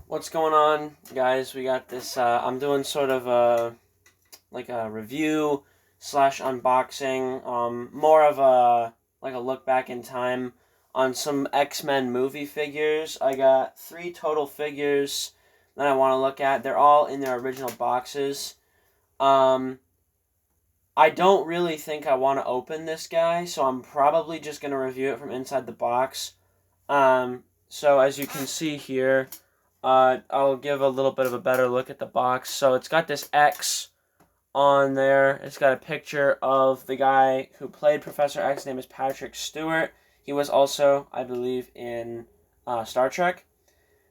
What's going on, guys? We got this. I'm doing sort of a review slash unboxing. More of a look back in time on some X-Men movie figures. I got 3 total figures that I want to look at. They're all in their original boxes. Um, I don't really think I want to open this guy, so I'm probably just gonna review it from inside the box. So as you can see here. I'll give a little bit of a better look at the box. So it's got this X on there. It's got a picture of the guy who played Professor X. His name is Patrick Stewart. He was also, I believe, in Star Trek.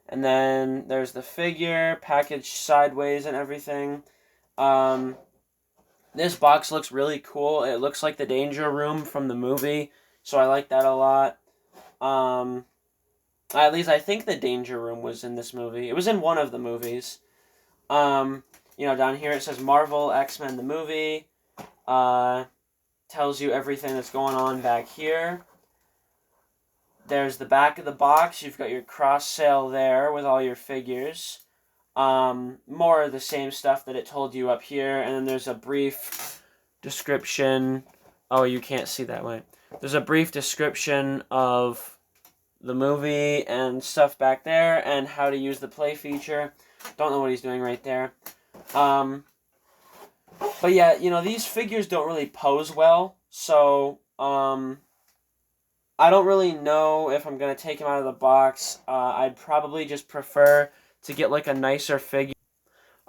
And then there's the figure packaged sideways and everything. Um, this box looks really cool. It looks like the Danger Room from the movie, so I like that a lot. At least I think the Danger Room was in this movie. It was in one of the movies. Down here it says Marvel X-Men the movie. Tells you everything that's going on back here. There's the back of the box. You've got your cross sale there with all your figures. More of the same stuff that it told you up here. And then there's a brief description. Oh, you can't see that way. There's a brief description of the movie and stuff back there and how to use the play feature. Don't know what he's doing right there. But yeah, these figures don't really pose well, so I don't really know if I'm going to take them out of the box. I'd probably just prefer to get like a nicer figure.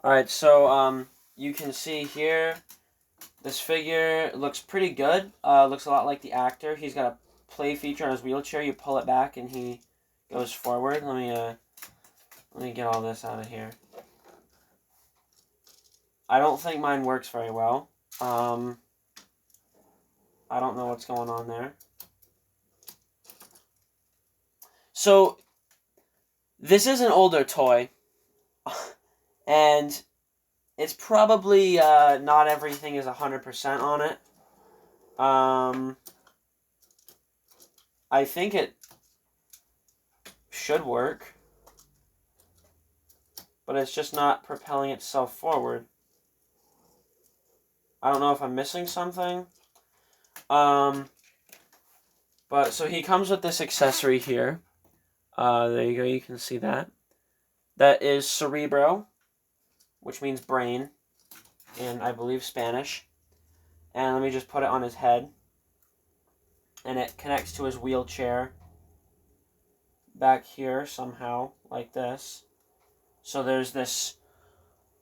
Alright, so you can see here, this figure looks pretty good. Looks a lot like the actor. He's got a play feature on his wheelchair. You pull it back and he goes forward. Let me get all this out of here. I don't think mine works very well. I don't know what's going on there. So this is an older toy, and it's probably not everything is 100% on it. I think it should work, but it's just not propelling itself forward. I don't know if I'm missing something. But so he comes with this accessory here. There you go, you can see that. That is Cerebro, which means brain in, I believe, Spanish. And let me just put it on his head. And it connects to his wheelchair back here somehow, like this. So there's this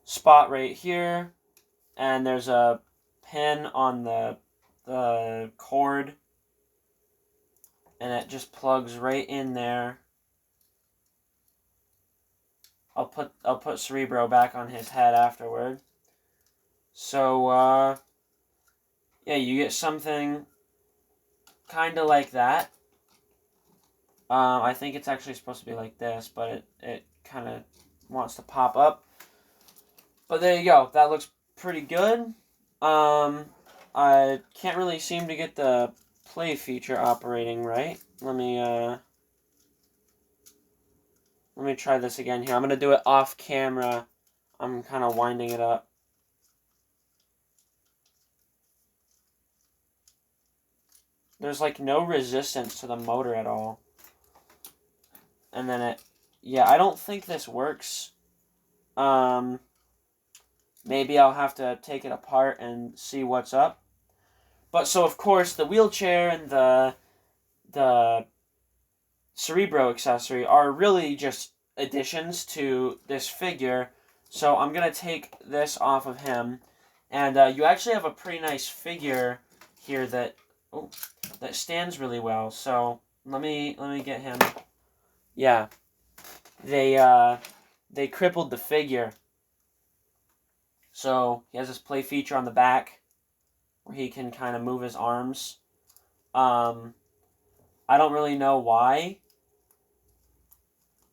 spot right here, and there's a pin on the cord, and it just plugs right in there. I'll put Cerebro back on his head afterward. So yeah, you get something kind of like that. I think it's actually supposed to be like this, but it kind of wants to pop up. But there you go. That looks pretty good. I can't really seem to get the play feature operating right. Let me try this again here. I'm going to do it off camera. I'm kind of winding it up. There's like no resistance to the motor at all. And then yeah, I don't think this works. Maybe I'll have to take it apart and see what's up. But so of course the wheelchair and the Cerebro accessory are really just additions to this figure. So I'm gonna take this off of him, and you actually have a pretty nice figure here that stands really well. So let me get him. Yeah, they crippled the figure. So he has this play feature on the back where he can kind of move his arms. I don't really know why.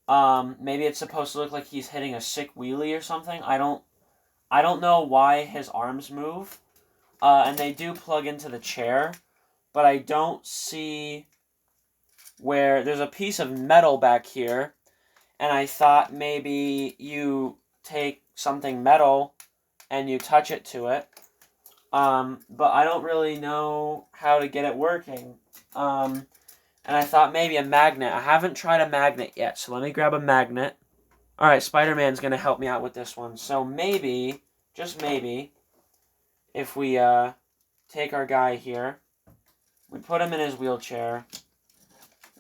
Maybe it's supposed to look like he's hitting a sick wheelie or something. I don't know why his arms move. And they do plug into the chair, but I don't see where there's a piece of metal back here, and I thought maybe you take something metal and you touch it to it. But I don't really know how to get it working. And I thought maybe a magnet. I haven't tried a magnet yet, so let me grab a magnet. Alright, Spider-Man's going to help me out with this one. So maybe, just maybe, if we take our guy here, we put him in his wheelchair,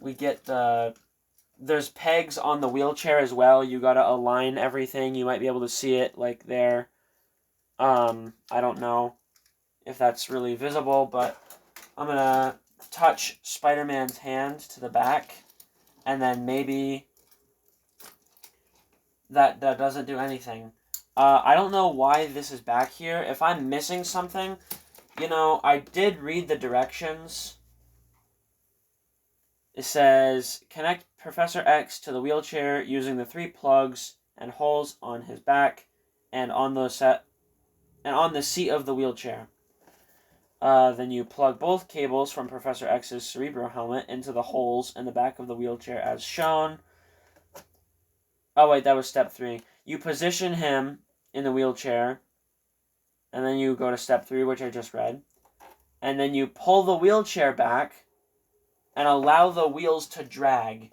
we get there's pegs on the wheelchair as well. You got to align everything. You might be able to see it like there. I don't know if that's really visible, but I'm going to touch Spider-Man's hand to the back, and then maybe that doesn't do anything. I don't know why this is back here. If I'm missing something, I did read the directions. It says, connect Professor X to the wheelchair using the 3 plugs and holes on his back and on the seat of the wheelchair. Then you plug both cables from Professor X's Cerebro helmet into the holes in the back of the wheelchair as shown. Oh wait, that was step 3. You position him in the wheelchair, and then you go to step 3, which I just read. And then you pull the wheelchair back and allow the wheels to drag.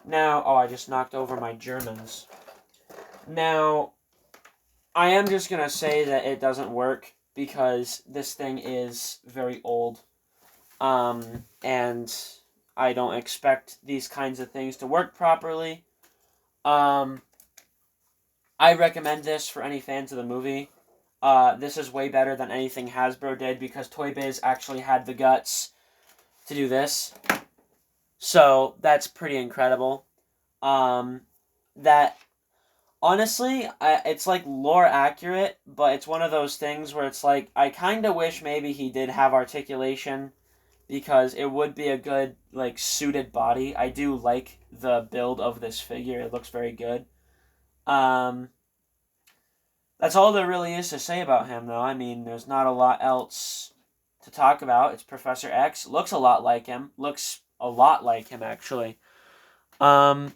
Now, I just knocked over my Germans. Now, I am just going to say that it doesn't work because this thing is very old. And I don't expect these kinds of things to work properly. I recommend this for any fans of the movie. This is way better than anything Hasbro did because toybiz actually had the guts to do this. So that's pretty incredible. That honestly, it's like lore accurate, but it's one of those things where it's like I kind of wish maybe he did have articulation because it would be a good like suited body. I do like the build of this figure. It looks very good. That's all there really is to say about him, though. I mean, there's not a lot else to talk about. It's Professor X. Looks a lot like him. Looks a lot like him, actually. And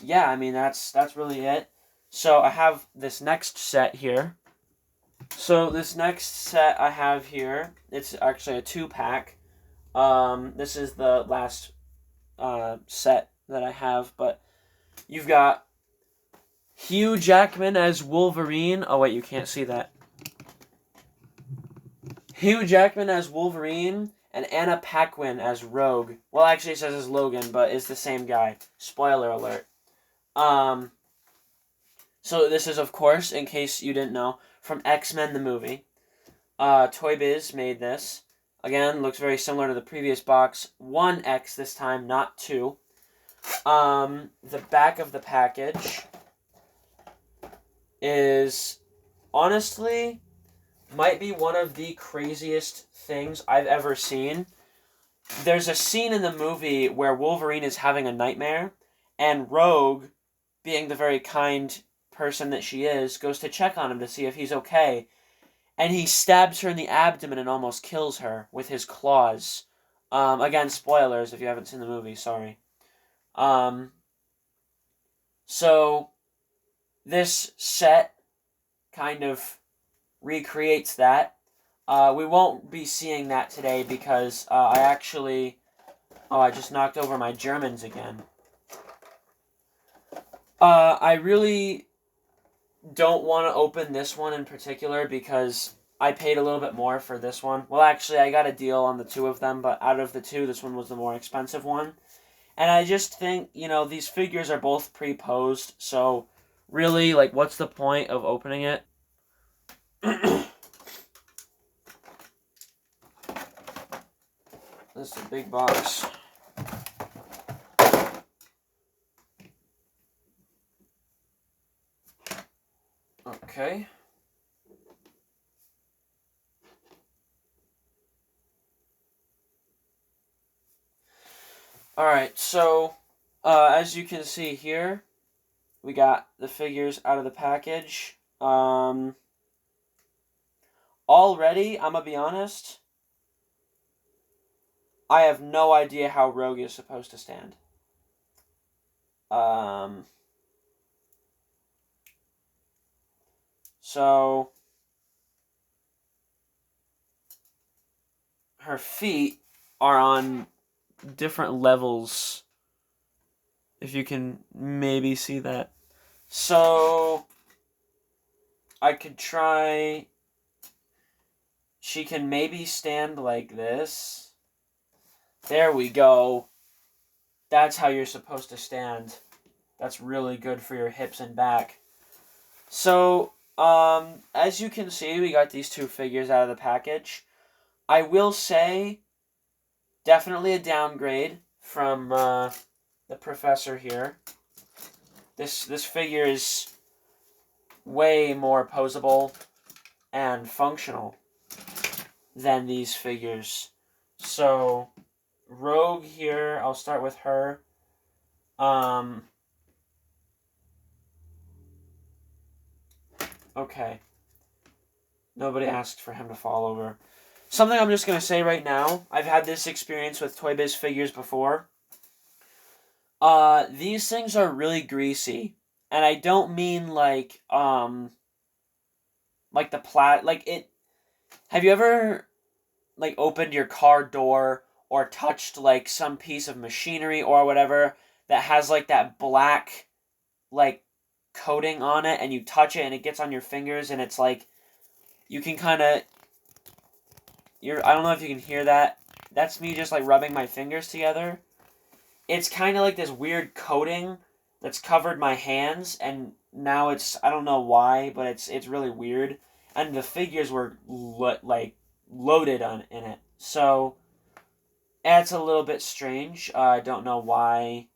yeah, I mean, that's really it. So I have this next set here. So this next set I have here, it's actually a 2-pack. This is the last set that I have, but you've got Hugh Jackman as Wolverine. Oh, wait, you can't see that. Hugh Jackman as Wolverine and Anna Paquin as Rogue. Well, actually it says as Logan, but it's the same guy. Spoiler alert. So this is, of course, in case you didn't know, from X-Men the movie. toybiz made this. Again, looks very similar to the previous box. 1X this time, not 2. The back of the package is honestly might be one of the craziest things I've ever seen. There's a scene in the movie where Wolverine is having a nightmare, and Rogue, being the very kind person that she is, goes to check on him to see if he's okay, and he stabs her in the abdomen and almost kills her with his claws. Again, spoilers if you haven't seen the movie, sorry. So this set kind of recreates that. We won't be seeing that today because I just knocked over my Germans again. I really don't want to open this one in particular because I paid a little bit more for this one. Well, actually, I got a deal on the 2 of them, but out of the 2, this one was the more expensive one. And I just think, these figures are both pre-posed, so really, like, what's the point of opening it? This is a big box. Okay. Alright, so, as you can see here, we got the figures out of the package. Already, I'm gonna be honest, I have no idea how Rogue is supposed to stand. So her feet are on different levels, if you can maybe see that. So I could try. She can maybe stand like this. There we go. That's how you're supposed to stand. That's really good for your hips and back. So, as you can see, we got these two figures out of the package. I will say, definitely a downgrade from the professor here. This figure is way more posable and functional than these figures. So, Rogue here, I'll start with her. Okay. Nobody asked for him to fall over. Something I'm just going to say right now. I've had this experience with Toy Biz figures before. These things are really greasy. And I don't mean like the like it. Have you ever like opened your car door or touched like some piece of machinery or whatever that has like that black like coating on it, and you touch it and it gets on your fingers and it's like you can kind of I don't know if you can hear that. That's me just like rubbing my fingers together. It's kind of like this weird coating that's covered my hands, and now it's, I don't know why, but it's really weird. And the figures were like loaded in it, so it's a little bit strange. I don't know why.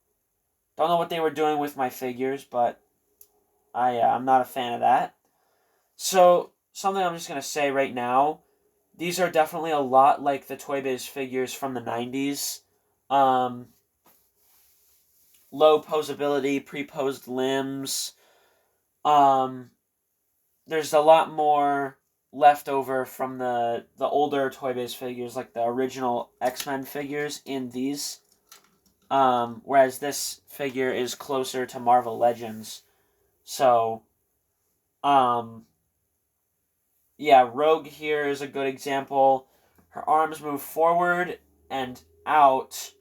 Don't know what they were doing with my figures, but I'm not a fan of that. So something I'm just gonna say right now. These are definitely a lot like the Toy Biz figures from the 90s. Low posability, pre-posed limbs. There's a lot more left over from the older Toy Biz figures, like the original X-Men figures in these. Whereas this figure is closer to Marvel Legends. So, yeah, Rogue here is a good example. Her arms move forward and out,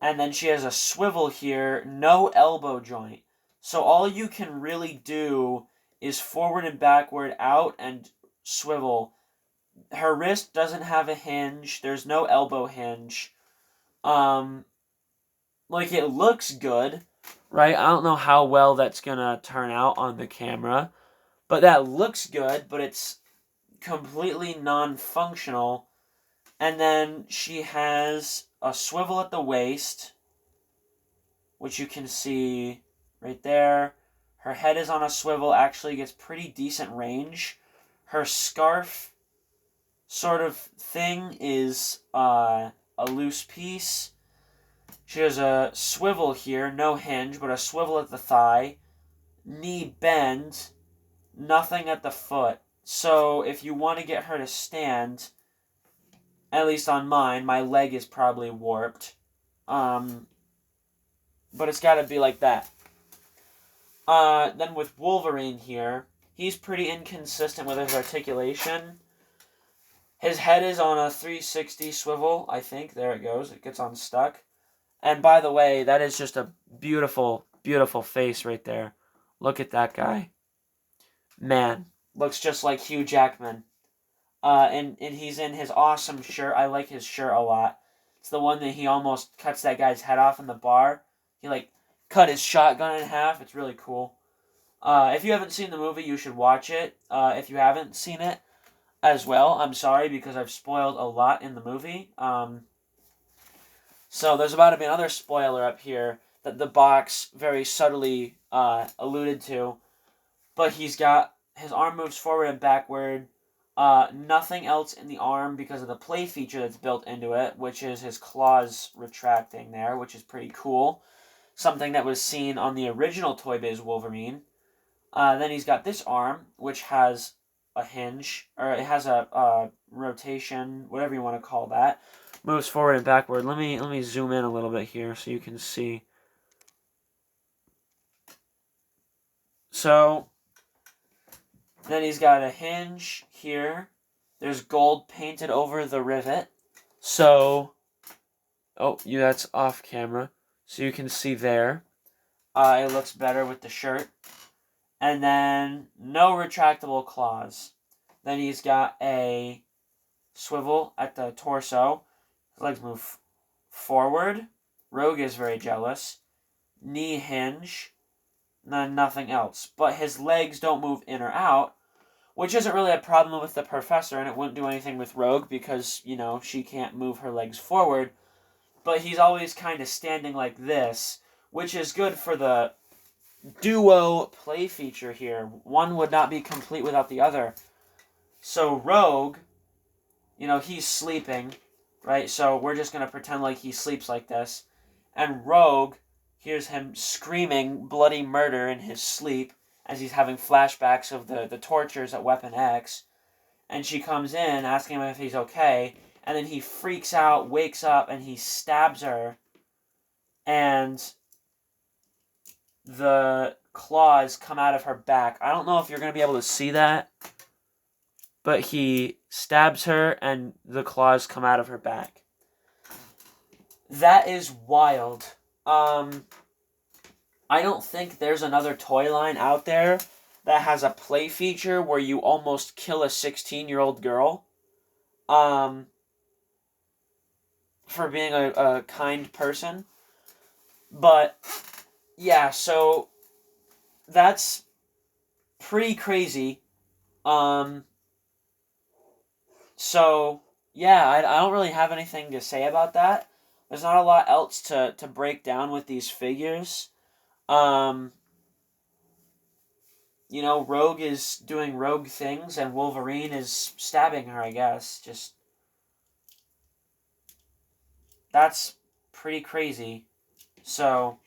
and then she has a swivel here, no elbow joint. So all you can really do is forward and backward, out, and swivel. Her wrist doesn't have a hinge. There's no elbow hinge. Like, it looks good, right? I don't know how well that's gonna turn out on the camera, but that looks good, but it's completely non-functional. And then she has a swivel at the waist, which you can see right there. Her head is on a swivel, actually gets pretty decent range. Her scarf sort of thing is a loose piece. She has a swivel here, no hinge, but a swivel at the thigh. Knee bend, nothing at the foot. So if you want to get her to stand, at least on mine, my leg is probably warped. But it's got to be like that. Then with Wolverine here, he's pretty inconsistent with his articulation. His head is on a 360 swivel, I think. There it goes. It gets unstuck. And by the way, that is just a beautiful, beautiful face right there. Look at that guy. Man, looks just like Hugh Jackman. And he's in his awesome shirt. I like his shirt a lot. It's the one that he almost cuts that guy's head off in the bar. He like cut his shotgun in half. It's really cool. If you haven't seen the movie, you should watch it. If you haven't seen it as well, I'm sorry because I've spoiled a lot in the movie. So there's about to be another spoiler up here that the box very subtly alluded to. But he's got, his arm moves forward and backward. Nothing else in the arm because of the play feature that's built into it, which is his claws retracting there, which is pretty cool. Something that was seen on the original Toy Biz Wolverine. Then he's got this arm, which has a hinge, or it has a rotation, whatever you want to call that. Moves forward and backward. Let me zoom in a little bit here so you can see. So, then he's got a hinge here. There's gold painted over the rivet. So, that's off camera. So you can see there. It looks better with the shirt. And then, no retractable claws. Then he's got a swivel at the torso. His legs move forward. Rogue is very jealous. Knee hinge. And then nothing else. But his legs don't move in or out, which isn't really a problem with the Professor, and it wouldn't do anything with Rogue because, she can't move her legs forward. But he's always kind of standing like this, which is good for the duo play feature here. One would not be complete without the other. So Rogue, he's sleeping, right? So we're just going to pretend like he sleeps like this. And Rogue hears him screaming bloody murder in his sleep as he's having flashbacks of the tortures at Weapon X. And she comes in asking him if he's okay. And then he freaks out, wakes up, and he stabs her. And the claws come out of her back. I don't know if you're going to be able to see that, but he stabs her and the claws come out of her back. That is wild. I don't think there's another toy line out there that has a play feature where you almost kill a 16-year-old girl for being a kind person. But yeah, so that's pretty crazy. So yeah, I don't really have anything to say about that. There's not a lot else to break down with these figures. Rogue is doing rogue things, and Wolverine is stabbing her, I guess. That's pretty crazy. So,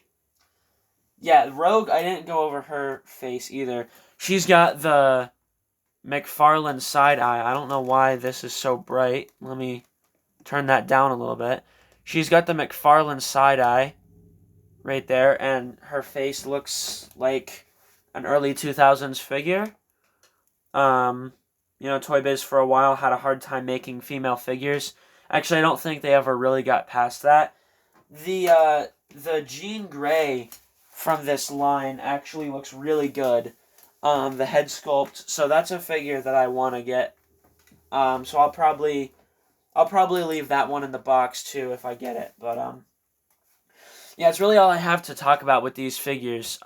yeah, Rogue, I didn't go over her face either. She's got the McFarlane side eye. I don't know why this is so bright. Let me turn that down a little bit. She's got the McFarlane side eye right there, and her face looks like an early 2000s figure. Toy Biz for a while had a hard time making female figures. Actually, I don't think they ever really got past that. The Jean Grey from this line actually looks really good. The head sculpt. So that's a figure that I want to get. So I'll probably leave that one in the box too if I get it. But yeah, it's really all I have to talk about with these figures.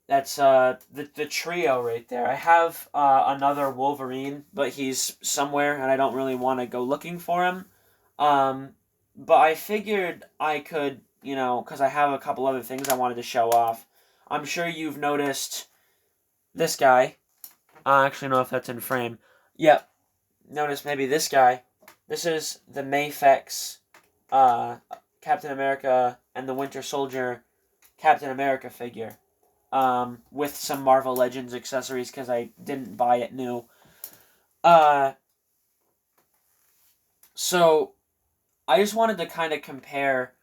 That's the trio right there. I have another Wolverine, but he's somewhere and I don't really want to go looking for him. But I figured I could, because I have a couple other things I wanted to show off. I'm sure you've noticed this guy. I actually know if that's in frame. Yep. Notice maybe this guy. This is the Mafex Captain America and the Winter Soldier Captain America figure. With some Marvel Legends accessories because I didn't buy it new. So I just wanted to kind of compare,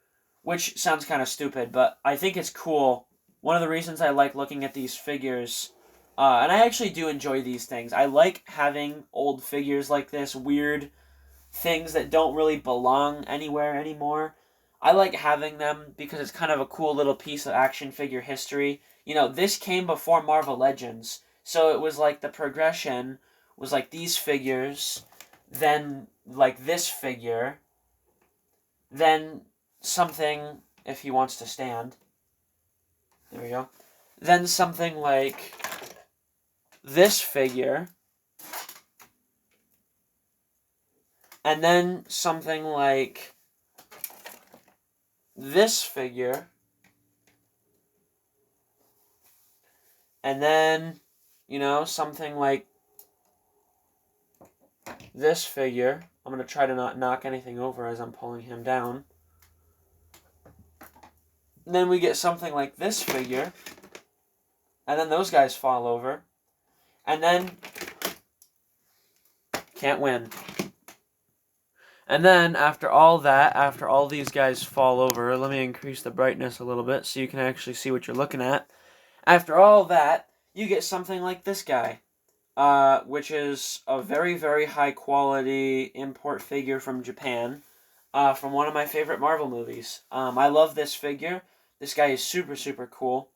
which sounds kind of stupid, but I think it's cool. One of the reasons I like looking at these figures, and I actually do enjoy these things. I like having old figures like this, weird things that don't really belong anywhere anymore. I like having them because it's kind of a cool little piece of action figure history. This came before Marvel Legends, so it was like the progression was like these figures, then like this figure, then something, if he wants to stand, there we go, then something like this figure, and then something like this figure, and then, something like this figure. I'm going to try to not knock anything over as I'm pulling him down. And then we get something like this figure, and then those guys fall over, and then can't win. And then after all that, after all these guys fall over, let me increase the brightness a little bit so you can actually see what you're looking at. After all that, you get something like this guy, which is a very, very high quality import figure from Japan, from one of my favorite Marvel movies. I love this figure. This guy is super, super cool.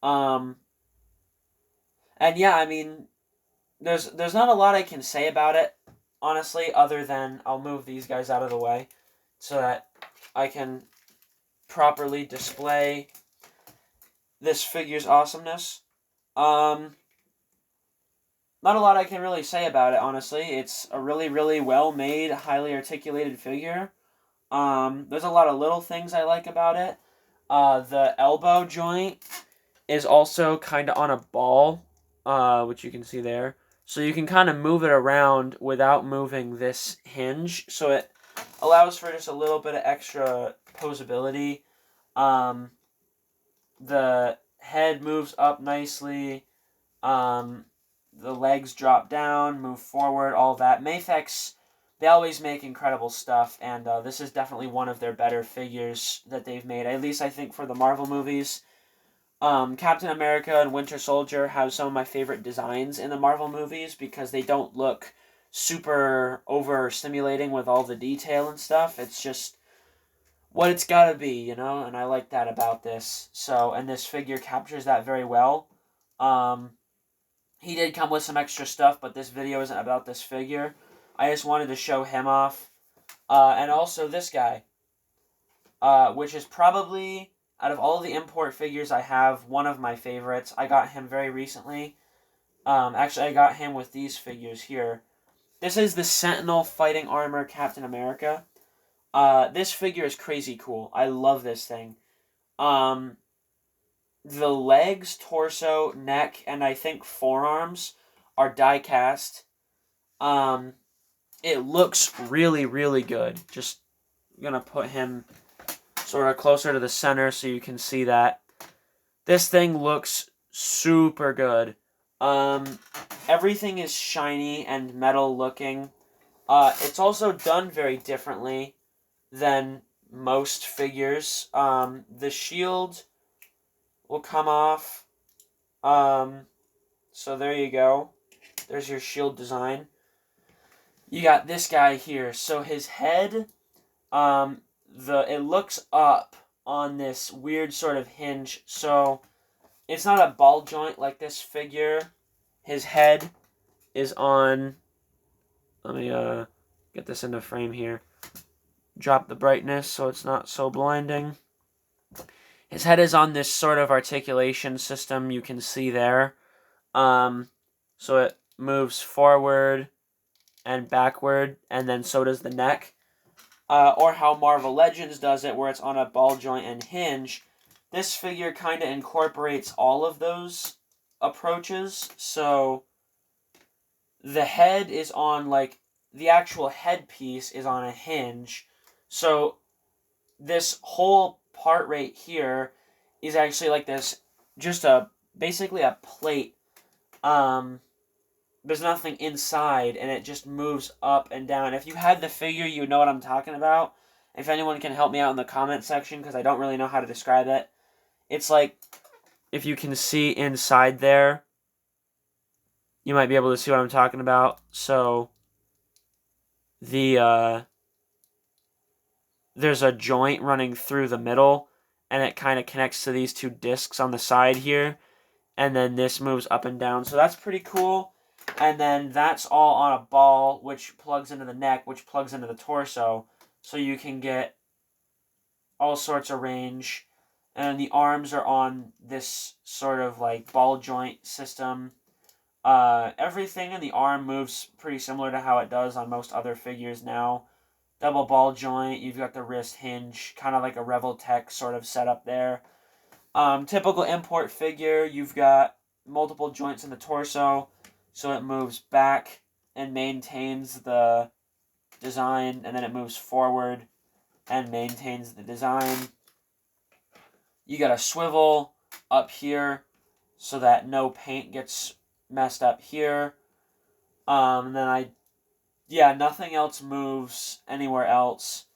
And yeah, I mean, there's not a lot I can say about it, honestly, other than I'll move these guys out of the way so that I can properly display this figure's awesomeness. Not a lot I can really say about it, honestly. It's a really, really well-made, highly articulated figure. There's a lot of little things I like about it. The elbow joint is also kind of on a ball, which you can see there. So you can kind of move it around without moving this hinge. So it allows for just a little bit of extra posability. The head moves up nicely. The legs drop down, move forward, all that. Mafex, they always make incredible stuff, and this is definitely one of their better figures that they've made, at least I think for the Marvel movies. Captain America and Winter Soldier have some of my favorite designs in the Marvel movies because they don't look super overstimulating with all the detail and stuff. It's just what it's gotta be, you know, and I like that about this. So, and this figure captures that very well. He did come with some extra stuff, but this video isn't about this figure. I just wanted to show him off. And also this guy, which is probably, out of all the import figures I have, one of my favorites. I got him very recently. Actually, I got him with these figures here. This is the Sentinel Fighting Armor Captain America. This figure is crazy cool. I love this thing. The legs, torso, neck, and I think forearms are die cast. It looks really, really good. Just gonna put him sort of closer to the center so you can see that. This thing looks super good. Everything is shiny and metal looking. It's also done very differently than most figures. The shield will come off. So there you go. There's your shield design. You got this guy here. So his head, it looks up on this weird sort of hinge. So it's not a ball joint like this figure. His head is on. Let me get this into frame here. Drop the brightness so it's not so blinding. His head is on this sort of articulation system you can see there. So it moves forward and backward, and then so does the neck. Or how Marvel Legends does it, where it's on a ball joint and hinge. This figure kind of incorporates all of those approaches. So the head is on, like, the actual headpiece is on a hinge. So this whole part right here is actually like this, just basically a plate. There's nothing inside, and it just moves up and down. If you had the figure, you would know what I'm talking about. If anyone can help me out in the comment section, because I don't really know how to describe it. It's like, if you can see inside there, you might be able to see what I'm talking about. So, there's a joint running through the middle, and it kind of connects to these two discs on the side here, and then this moves up and down. So that's pretty cool. And then that's all on a ball, which plugs into the neck, which plugs into the torso. So you can get all sorts of range. And the arms are on this sort of like ball joint system. Everything in the arm moves pretty similar to how it does on most other figures now. Double ball joint, you've got the wrist hinge, kind of like a Revel Tech sort of setup there. Typical import figure, you've got multiple joints in the torso. So it moves back and maintains the design, and then it moves forward and maintains the design. You got a swivel up here so that no paint gets messed up here. And then I yeah, nothing else moves anywhere else.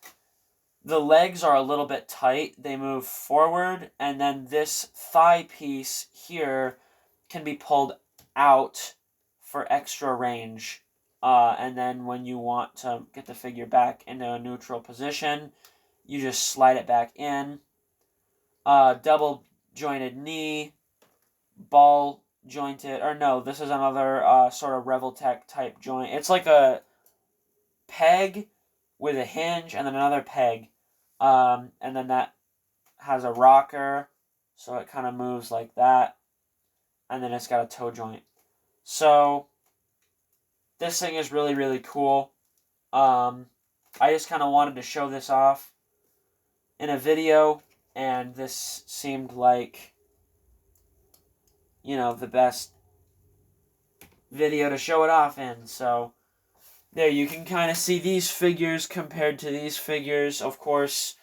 The legs are a little bit tight. They move forward, and then this thigh piece here can be pulled out for extra range. And then when you want to get the figure back into a neutral position, you just slide it back in. Double jointed knee, ball jointed, or no, this is another sort of Revoltech type joint. It's like a peg with a hinge and then another peg. And then that has a rocker, so it kind of moves like that. And then it's got a toe joint. So this thing is really, really cool. I just kind of wanted to show this off in a video, and this seemed like, the best video to show it off in. So there, you can kind of see these figures compared to these figures. Of course,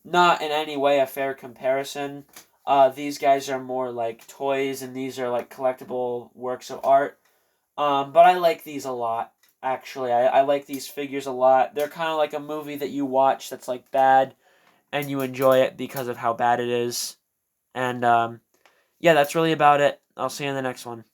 not in any way a fair comparison. These guys are more like toys, and these are like collectible works of art. But I like these a lot, actually. I like these figures a lot. They're kind of like a movie that you watch that's like bad, and you enjoy it because of how bad it is. And yeah, that's really about it. I'll see you in the next one.